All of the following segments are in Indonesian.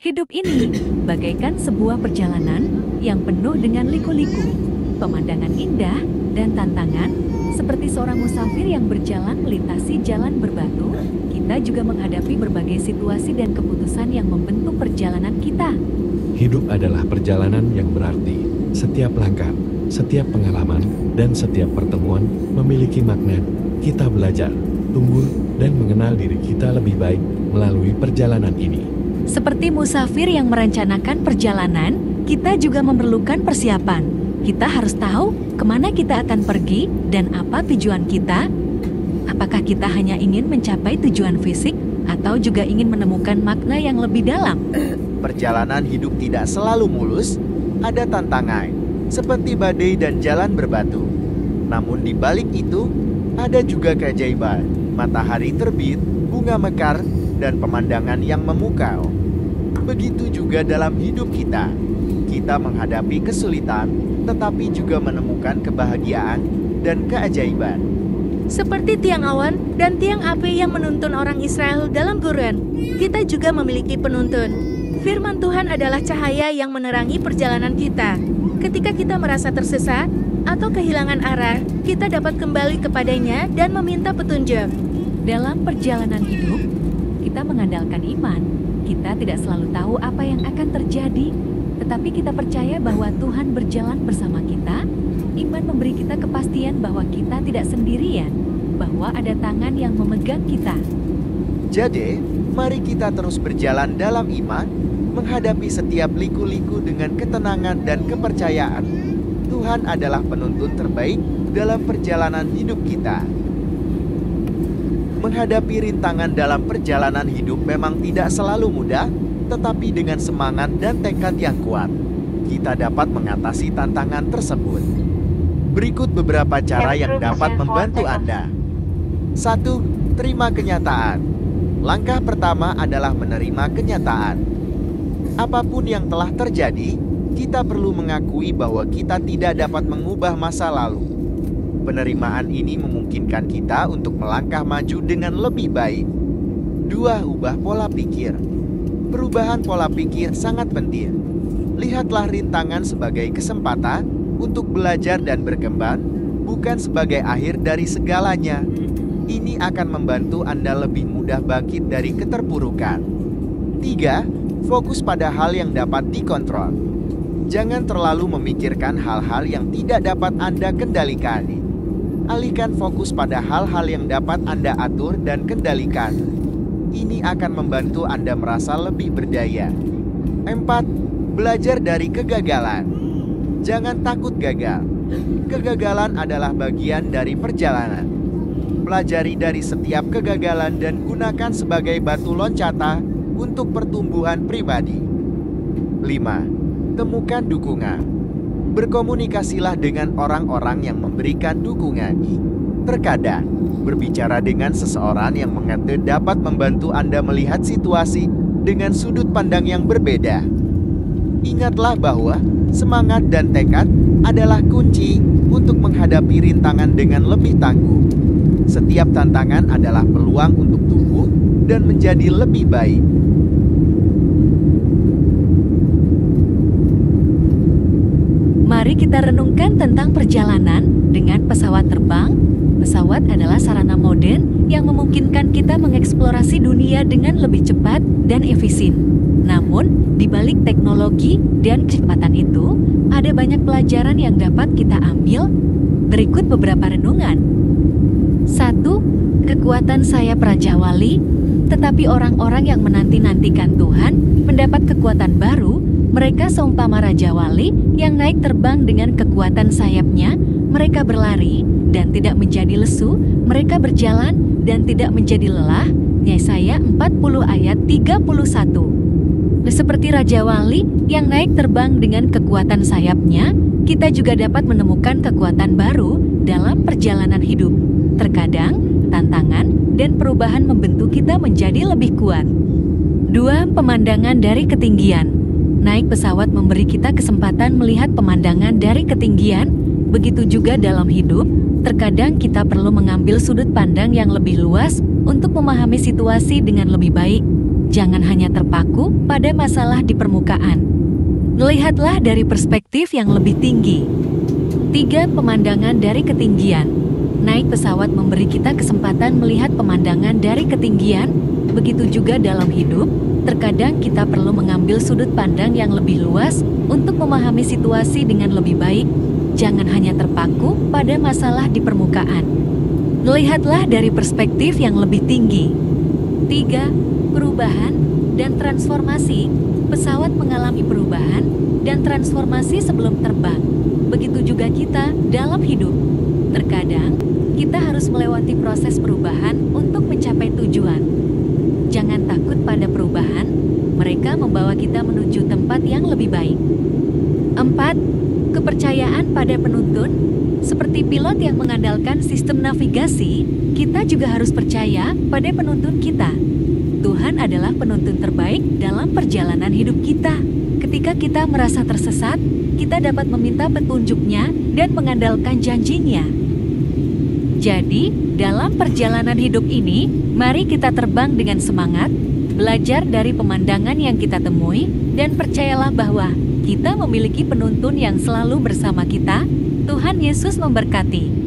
Hidup ini bagaikan sebuah perjalanan yang penuh dengan liku-liku, pemandangan indah, dan tantangan. Seperti seorang musafir yang berjalan melintasi jalan berbatu, kita juga menghadapi berbagai situasi dan keputusan yang membentuk perjalanan kita. Hidup adalah perjalanan yang berarti. Setiap langkah, setiap pengalaman, dan setiap pertemuan memiliki makna. Kita belajar, tumbuh, dan mengenal diri kita lebih baik melalui perjalanan ini. Seperti musafir yang merencanakan perjalanan, kita juga memerlukan persiapan. Kita harus tahu kemana kita akan pergi dan apa tujuan kita. Apakah kita hanya ingin mencapai tujuan fisik atau juga ingin menemukan makna yang lebih dalam? Perjalanan hidup tidak selalu mulus, ada tantangan, seperti badai dan jalan berbatu. Namun di balik itu, ada juga keajaiban, matahari terbit, bunga mekar, dan pemandangan yang memukau. Begitu juga dalam hidup kita. Kita menghadapi kesulitan, tetapi juga menemukan kebahagiaan dan keajaiban. Seperti tiang awan dan tiang api yang menuntun orang Israel dalam gurun, kita juga memiliki penuntun. Firman Tuhan adalah cahaya yang menerangi perjalanan kita. Ketika kita merasa tersesat atau kehilangan arah, kita dapat kembali kepadanya dan meminta petunjuk. Dalam perjalanan hidup, kita mengandalkan iman. Kita tidak selalu tahu apa yang akan terjadi, tetapi kita percaya bahwa Tuhan berjalan bersama kita. Iman memberi kita kepastian bahwa kita tidak sendirian, bahwa ada tangan yang memegang kita. Jadi, mari kita terus berjalan dalam iman, menghadapi setiap liku-liku dengan ketenangan dan kepercayaan. Tuhan adalah penuntun terbaik dalam perjalanan hidup kita. Menghadapi rintangan dalam perjalanan hidup memang tidak selalu mudah, tetapi dengan semangat dan tekad yang kuat, kita dapat mengatasi tantangan tersebut. Berikut beberapa cara yang dapat membantu Anda. 1. Terima kenyataan. Langkah pertama adalah menerima kenyataan. Apapun yang telah terjadi, kita perlu mengakui bahwa kita tidak dapat mengubah masa lalu. Penerimaan ini memungkinkan kita untuk melangkah maju dengan lebih baik. 2. Ubah pola pikir. Perubahan pola pikir sangat penting. Lihatlah rintangan sebagai kesempatan untuk belajar dan berkembang, bukan sebagai akhir dari segalanya. Ini akan membantu Anda lebih mudah bangkit dari keterpurukan. 3. Fokus pada hal yang dapat dikontrol. Jangan terlalu memikirkan hal-hal yang tidak dapat Anda kendalikan. Alihkan fokus pada hal-hal yang dapat Anda atur dan kendalikan. Ini akan membantu Anda merasa lebih berdaya. 4. Belajar dari kegagalan. Jangan takut gagal. Kegagalan adalah bagian dari perjalanan. Pelajari dari setiap kegagalan dan gunakan sebagai batu loncatan untuk pertumbuhan pribadi. 5. Temukan dukungan. Berkomunikasilah dengan orang-orang yang memberikan dukungan. Terkadang, berbicara dengan seseorang yang mengerti dapat membantu Anda melihat situasi dengan sudut pandang yang berbeda. Ingatlah bahwa semangat dan tekad adalah kunci untuk menghadapi rintangan dengan lebih tangguh. Setiap tantangan adalah peluang untuk tumbuh dan menjadi lebih baik. Mari kita renungkan tentang perjalanan dengan pesawat terbang. Pesawat adalah sarana modern yang memungkinkan kita mengeksplorasi dunia dengan lebih cepat dan efisien. Namun, di balik teknologi dan kecepatan itu, ada banyak pelajaran yang dapat kita ambil. Berikut beberapa renungan. 1. Kekuatan sayap Raja Wali. Tetapi orang-orang yang menanti-nantikan Tuhan mendapat kekuatan baru. Mereka seumpama Raja Wali yang naik terbang dengan kekuatan sayapnya. Mereka berlari dan tidak menjadi lesu. Mereka berjalan dan tidak menjadi lelah. Yesaya 40 ayat 31. Seperti Raja Wali yang naik terbang dengan kekuatan sayapnya, kita juga dapat menemukan kekuatan baru dalam perjalanan hidup. Terkadang, tantangan dan perubahan membentuk kita menjadi lebih kuat. 2. Pemandangan dari ketinggian. Naik pesawat memberi kita kesempatan melihat pemandangan dari ketinggian. Begitu juga dalam hidup, terkadang kita perlu mengambil sudut pandang yang lebih luas untuk memahami situasi dengan lebih baik. Jangan hanya terpaku pada masalah di permukaan. Lihatlah dari perspektif yang lebih tinggi. 3. Pemandangan dari ketinggian. Naik pesawat memberi kita kesempatan melihat pemandangan dari ketinggian, begitu juga dalam hidup. Terkadang kita perlu mengambil sudut pandang yang lebih luas untuk memahami situasi dengan lebih baik. Jangan hanya terpaku pada masalah di permukaan. Lihatlah dari perspektif yang lebih tinggi. 3. Perubahan dan transformasi. Pesawat mengalami perubahan dan transformasi sebelum terbang. Begitu juga kita dalam hidup. Terkadang, kita harus melewati proses perubahan untuk mencapai tujuan. Jangan takut pada perubahan, mereka membawa kita menuju tempat yang lebih baik. 4. Kepercayaan pada penuntun. Seperti pilot yang mengandalkan sistem navigasi, kita juga harus percaya pada penuntun kita. Tuhan adalah penuntun terbaik dalam perjalanan hidup kita. Ketika kita merasa tersesat, kita dapat meminta petunjuknya dan mengandalkan janjinya. Jadi, dalam perjalanan hidup ini, mari kita terbang dengan semangat, belajar dari pemandangan yang kita temui, dan percayalah bahwa kita memiliki penuntun yang selalu bersama kita. Tuhan Yesus memberkati.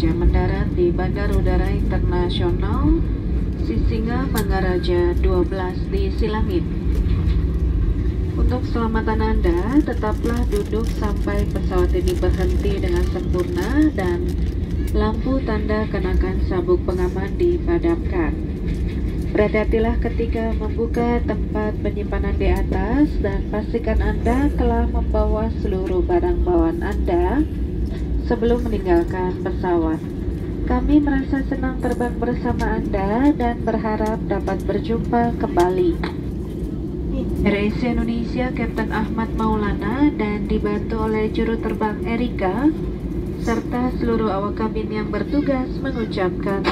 Mangaraja mendarat di Bandar Udara Internasional Sisinga Mangaraja 12 di Silangit. Untuk keselamatan Anda, tetaplah duduk sampai pesawat ini berhenti dengan sempurna dan lampu tanda kenakan sabuk pengaman dipadamkan. Berhati-hatilah ketika membuka tempat penyimpanan di atas dan pastikan Anda telah membawa seluruh barang bawaan Anda sebelum meninggalkan pesawat. Kami merasa senang terbang bersama Anda dan berharap dapat berjumpa kembali. Air Asia Indonesia Kapten Ahmad Maulana dan dibantu oleh juru terbang Erika serta seluruh awak kabin yang bertugas mengucapkan